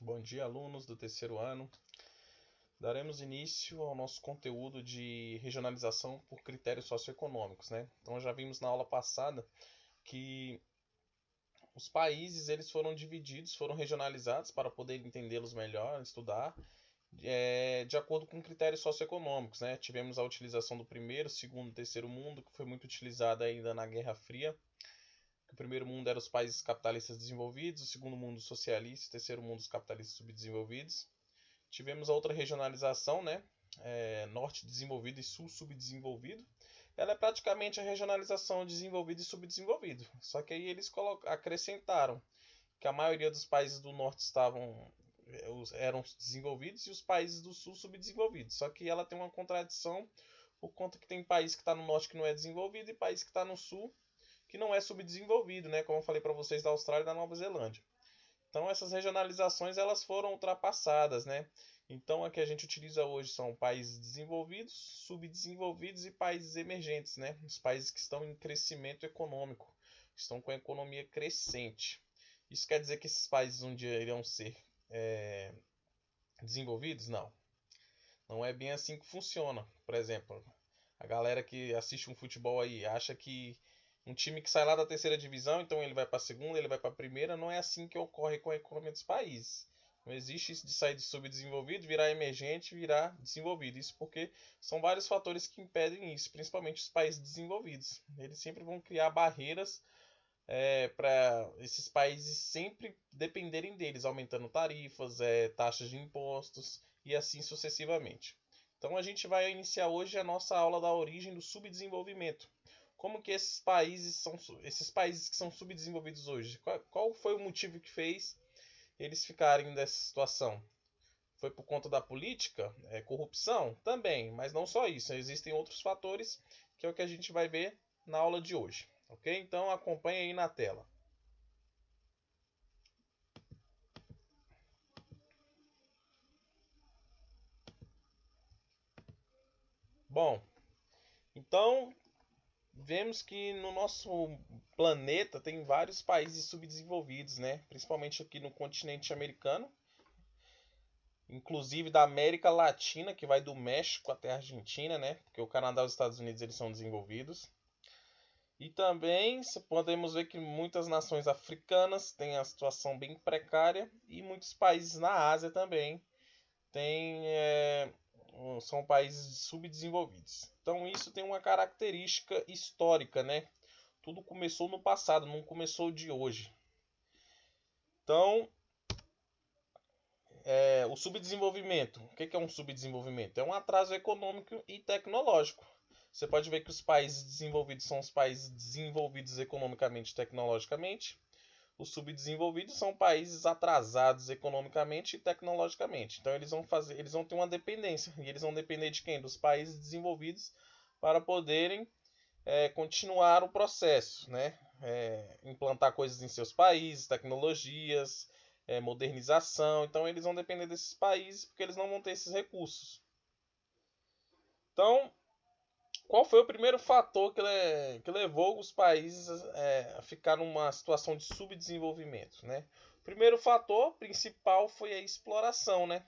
Bom dia, alunos do terceiro ano. Daremos início ao nosso conteúdo de regionalização por critérios socioeconômicos, né? Então já vimos na aula passada que os países eles foram divididos, foram regionalizados para poder entendê-los melhor, estudar, de acordo com critérios socioeconômicos, né? Tivemos a utilização do primeiro, segundo e terceiro mundo, que foi muito utilizada ainda na Guerra Fria. O primeiro mundo era os países capitalistas desenvolvidos, o segundo mundo socialista, o terceiro mundo os capitalistas subdesenvolvidos. Tivemos a outra regionalização, né? Norte desenvolvido e sul subdesenvolvido. Ela é praticamente a regionalização desenvolvido e subdesenvolvido. Só que aí eles acrescentaram que a maioria dos países do norte eram desenvolvidos e os países do sul subdesenvolvidos. Só que ela tem uma contradição por conta que tem país que está no norte que não é desenvolvido e país que está no sul que não é subdesenvolvido, né? Como eu falei para vocês da Austrália e da Nova Zelândia. Então essas regionalizações elas foram ultrapassadas, né? Então a que a gente utiliza hoje são países desenvolvidos, subdesenvolvidos e países emergentes, né? Os países que estão em crescimento econômico, estão com a economia crescente. Isso quer dizer que esses países um dia irão ser desenvolvidos? Não. Não é bem assim que funciona. Por exemplo, a galera que assiste um futebol aí acha que um time que sai lá da terceira divisão, então ele vai para a segunda, ele vai para a primeira. Não é assim que ocorre com a economia dos países. Não existe isso de sair de subdesenvolvido, virar emergente, virar desenvolvido. Isso porque são vários fatores que impedem isso, principalmente os países desenvolvidos. Eles sempre vão criar barreiras para esses países sempre dependerem deles, aumentando tarifas, taxas de impostos e assim sucessivamente. Então a gente vai iniciar hoje a nossa aula da origem do subdesenvolvimento. Como que esses países que são subdesenvolvidos hoje? Qual foi o motivo que fez eles ficarem nessa situação? Foi por conta da política? Corrupção? Também, mas não só isso. Existem outros fatores que é o que a gente vai ver na aula de hoje. Ok? Então acompanhe aí na tela. Bom, então vemos que no nosso planeta tem vários países subdesenvolvidos, né? Principalmente aqui no continente americano, inclusive da América Latina, que vai do México até a Argentina, né? Porque o Canadá e os Estados Unidos eles são desenvolvidos. E também podemos ver que muitas nações africanas têm a situação bem precária e muitos países na Ásia também têm, são países subdesenvolvidos. Então isso tem uma característica histórica, né? Tudo começou no passado, não começou de hoje. Então, o subdesenvolvimento. O que é um subdesenvolvimento? É um atraso econômico e tecnológico. Você pode ver que os países desenvolvidos são os países desenvolvidos economicamente e tecnologicamente. Os subdesenvolvidos são países atrasados economicamente e tecnologicamente. Então eles vão ter uma dependência. E eles vão depender de quem? Dos países desenvolvidos para poderem continuar o processo, né? Implantar coisas em seus países, tecnologias, modernização. Então eles vão depender desses países porque eles não vão ter esses recursos. Então, qual foi o primeiro fator que levou os países a ficar numa situação de subdesenvolvimento, né? O primeiro fator principal foi a exploração, né?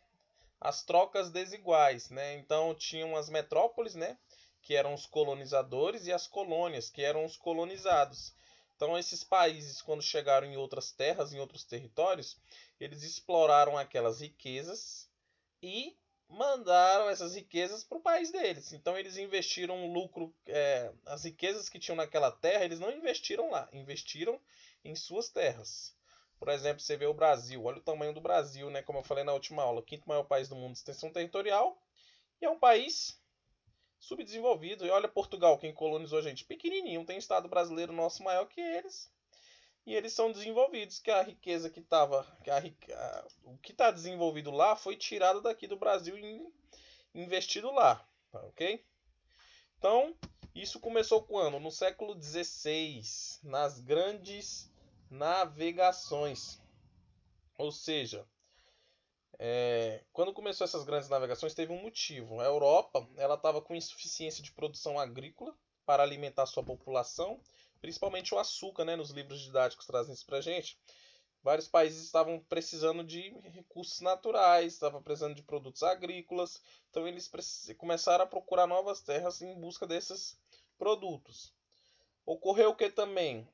As trocas desiguais, né? Então tinham as metrópoles, né? Que eram os colonizadores e as colônias, que eram os colonizados. Então esses países, quando chegaram em outras terras, em outros territórios, eles exploraram aquelas riquezas e mandaram essas riquezas para o país deles. Então eles investiram um lucro, as riquezas que tinham naquela terra, eles não investiram lá, investiram em suas terras. Por exemplo, você vê o Brasil, olha o tamanho do Brasil, né? Como eu falei na última aula, o quinto maior país do mundo de extensão territorial e é um país subdesenvolvido. E olha Portugal, quem colonizou a gente, pequenininho, tem estado brasileiro nosso maior que eles. E eles são desenvolvidos, que a riqueza que estava, o que está desenvolvido lá foi tirado daqui do Brasil e investido lá, tá, ok? Então, isso começou quando? No século XVI, nas grandes navegações. Ou seja, quando começou essas grandes navegações, teve um motivo. A Europa ela estava com insuficiência de produção agrícola para alimentar sua população, principalmente o açúcar, né? Nos livros didáticos trazem isso para gente. vários países estavam precisando de recursos naturais, estavam precisando de produtos agrícolas, então eles começaram a procurar novas terras em busca desses produtos. Ocorreu o que também?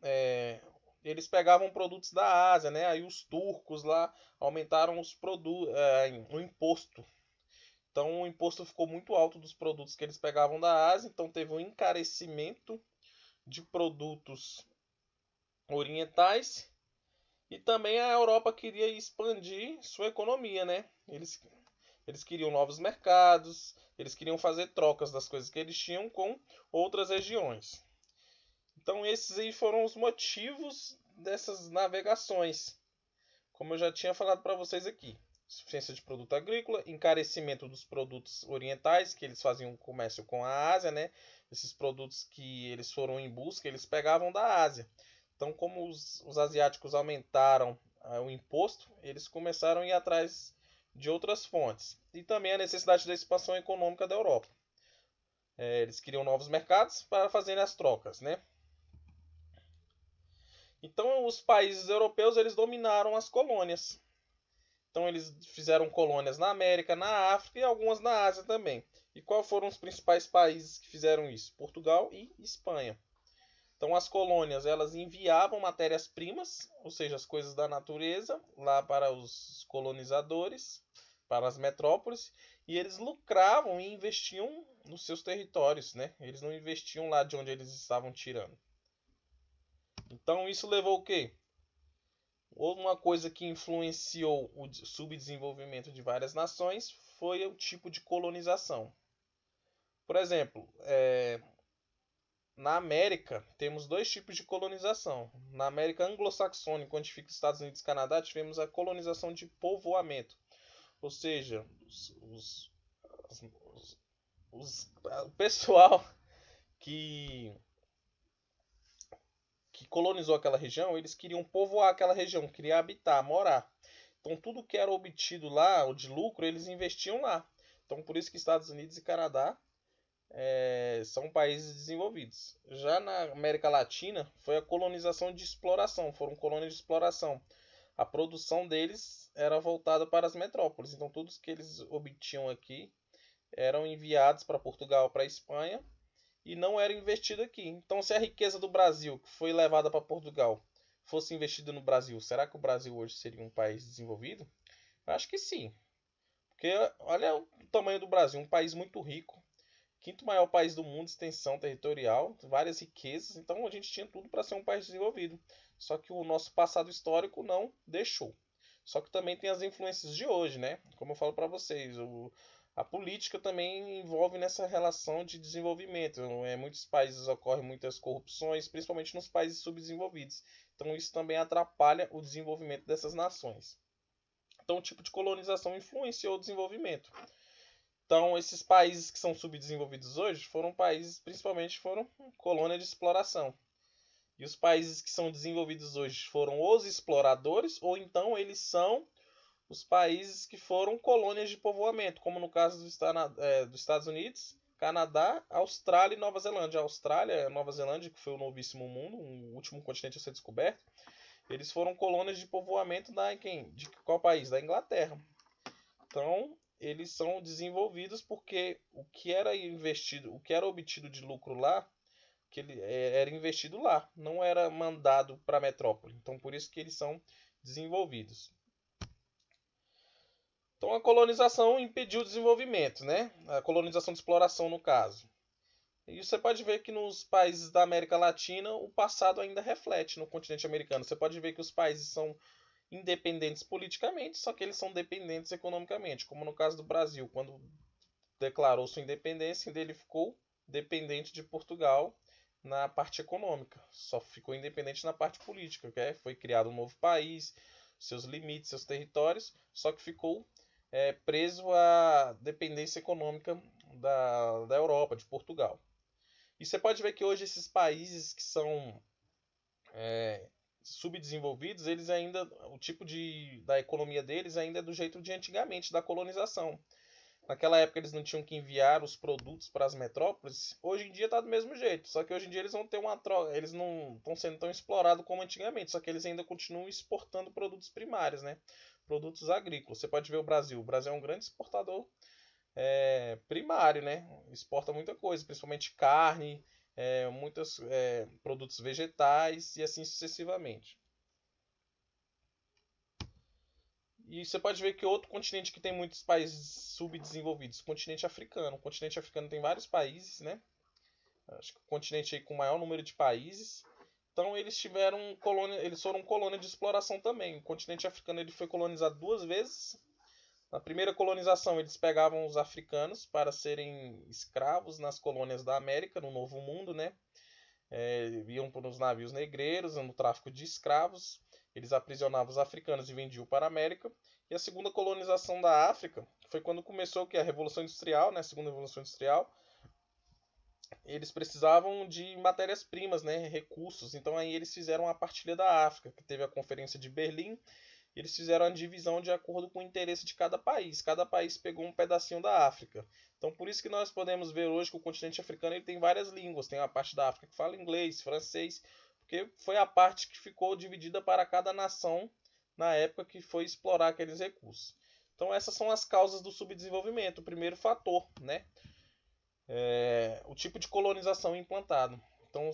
Eles pegavam produtos da Ásia, né? Aí os turcos lá aumentaram o imposto. Então o imposto ficou muito alto dos produtos que eles pegavam da Ásia, então teve um encarecimento de produtos orientais. E também a Europa queria expandir sua economia, né? Eles queriam novos mercados, eles queriam fazer trocas das coisas que eles tinham com outras regiões. Então esses aí foram os motivos dessas navegações. Como eu já tinha falado para vocês aqui. Suficiência de produto agrícola, encarecimento dos produtos orientais, que eles faziam comércio com a Ásia, né? Esses produtos que eles foram em busca, eles pegavam da Ásia. Então, como os asiáticos aumentaram o imposto, eles começaram a ir atrás de outras fontes. E também a necessidade da expansão econômica da Europa. Eles queriam novos mercados para fazerem as trocas, né? Então, os países europeus eles dominaram as colônias. Então, eles fizeram colônias na América, na África e algumas na Ásia também. E quais foram os principais países que fizeram isso? Portugal e Espanha. Então as colônias elas enviavam matérias-primas, ou seja, as coisas da natureza, lá para os colonizadores, para as metrópoles, e eles lucravam e investiam nos seus territórios, né? Eles não investiam lá de onde eles estavam tirando. Então isso levou o quê? Uma coisa que influenciou o subdesenvolvimento de várias nações foi o tipo de colonização. Por exemplo, na América, temos dois tipos de colonização. Na América anglo-saxônica, onde fica os Estados Unidos e Canadá, tivemos a colonização de povoamento. Ou seja, o pessoal que colonizou aquela região, eles queriam povoar aquela região, queriam habitar, morar. Então tudo que era obtido lá, o de lucro, eles investiam lá. Então por isso que Estados Unidos e Canadá são países desenvolvidos. Já na América Latina foi a colonização de exploração, foram colônias de exploração. A produção deles era voltada para as metrópoles, então tudo que eles obtinham aqui eram enviados para Portugal, para a Espanha e não era investido aqui. Então se a riqueza do Brasil que foi levada para Portugal fosse investida no Brasil, será que o Brasil hoje seria um país desenvolvido? Eu acho que sim. Porque olha o tamanho do Brasil, um país muito rico, quinto maior país do mundo, extensão territorial, várias riquezas, então a gente tinha tudo para ser um país desenvolvido. Só que o nosso passado histórico não deixou. Só que também tem as influências de hoje, né? Como eu falo para vocês, a política também envolve nessa relação de desenvolvimento. Em muitos países ocorrem muitas corrupções, principalmente nos países subdesenvolvidos. Então isso também atrapalha o desenvolvimento dessas nações. Então o tipo de colonização influenciou o desenvolvimento. Então, esses países que são subdesenvolvidos hoje foram países, principalmente foram colônia de exploração. E os países que são desenvolvidos hoje foram os exploradores, ou então eles são os países que foram colônias de povoamento, como no caso dos Estados Unidos, Canadá, Austrália e Nova Zelândia. A Austrália e a Nova Zelândia, que foi o novíssimo mundo, o último continente a ser descoberto, eles foram colônias de povoamento de qual país? Da Inglaterra. Então, eles são desenvolvidos porque o que era investido, o que era obtido de lucro lá, que era investido lá, não era mandado para a metrópole. Então, por isso que eles são desenvolvidos. Então, a colonização impediu o desenvolvimento, né? A colonização de exploração, no caso. E você pode ver que nos países da América Latina, o passado ainda reflete no continente americano. Você pode ver que os países são independentes politicamente, só que eles são dependentes economicamente, como no caso do Brasil, quando declarou sua independência, ele ficou dependente de Portugal na parte econômica, só ficou independente na parte política, okay? Foi criado um novo país, seus limites, seus territórios, só que ficou preso à dependência econômica da Europa, de Portugal. E você pode ver que hoje esses países que são subdesenvolvidos, eles ainda, o tipo da economia deles ainda é do jeito de antigamente, da colonização. Naquela época eles não tinham que enviar os produtos para as metrópoles. Hoje em dia está do mesmo jeito. Só que hoje em dia eles vão ter uma troca. Eles não estão sendo tão explorados como antigamente. Só que eles ainda continuam exportando produtos primários, né? Produtos agrícolas. Você pode ver o Brasil. O Brasil é um grande exportador primário, né? Exporta muita coisa, principalmente carne, muitos produtos vegetais e assim sucessivamente. E você pode ver que outro continente que tem muitos países subdesenvolvidos, o continente africano. O continente africano tem vários países, né? Acho que o continente aí com o maior número de países. Então eles tiveram colônia, eles foram colônia de exploração também. O continente africano ele foi colonizado 2 vezes. Na primeira colonização eles pegavam os africanos para serem escravos nas colônias da América, no Novo Mundo, né? Iam para os navios negreiros, no tráfico de escravos. Eles aprisionavam os africanos e vendiam para a América. E a segunda colonização da África foi quando começou a Revolução Industrial, né? A segunda Revolução Industrial. Eles precisavam de matérias-primas, né? Recursos. Então aí eles fizeram a partilha da África, que teve a Conferência de Berlim. Eles fizeram a divisão de acordo com o interesse de cada país. Cada país pegou um pedacinho da África. Então, por isso que nós podemos ver hoje que o continente africano ele tem várias línguas. Tem a parte da África que fala inglês, francês, porque foi a parte que ficou dividida para cada nação na época que foi explorar aqueles recursos. Então, essas são as causas do subdesenvolvimento. O primeiro fator, né? O tipo de colonização implantado. Então,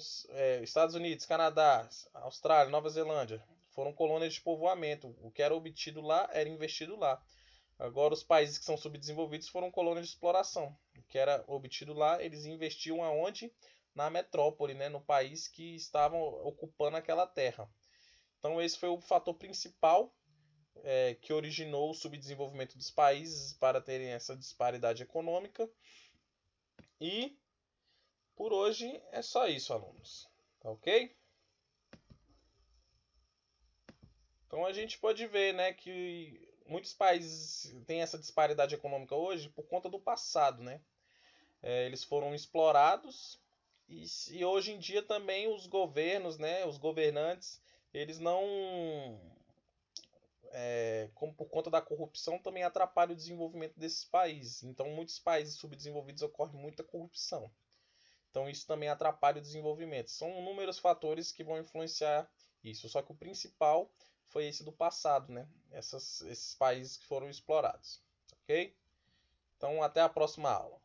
Estados Unidos, Canadá, Austrália, Nova Zelândia foram colônias de povoamento. O que era obtido lá era investido lá. Agora, os países que são subdesenvolvidos foram colônias de exploração. O que era obtido lá, eles investiam aonde? Na metrópole, né? No país que estavam ocupando aquela terra. Então, esse foi o fator principal que originou o subdesenvolvimento dos países para terem essa disparidade econômica. E por hoje é só isso, alunos. Tá ok? Então a gente pode ver, né, que muitos países têm essa disparidade econômica hoje por conta do passado, né? Eles foram explorados e hoje em dia também os governos, né, os governantes, eles não, como por conta da corrupção, também atrapalham o desenvolvimento desses países. Então, muitos países subdesenvolvidos ocorre muita corrupção. Então isso também atrapalha o desenvolvimento. São inúmeros fatores que vão influenciar isso. Só que o principal foi esse do passado, né? Esses países que foram explorados. Ok? Então até a próxima aula.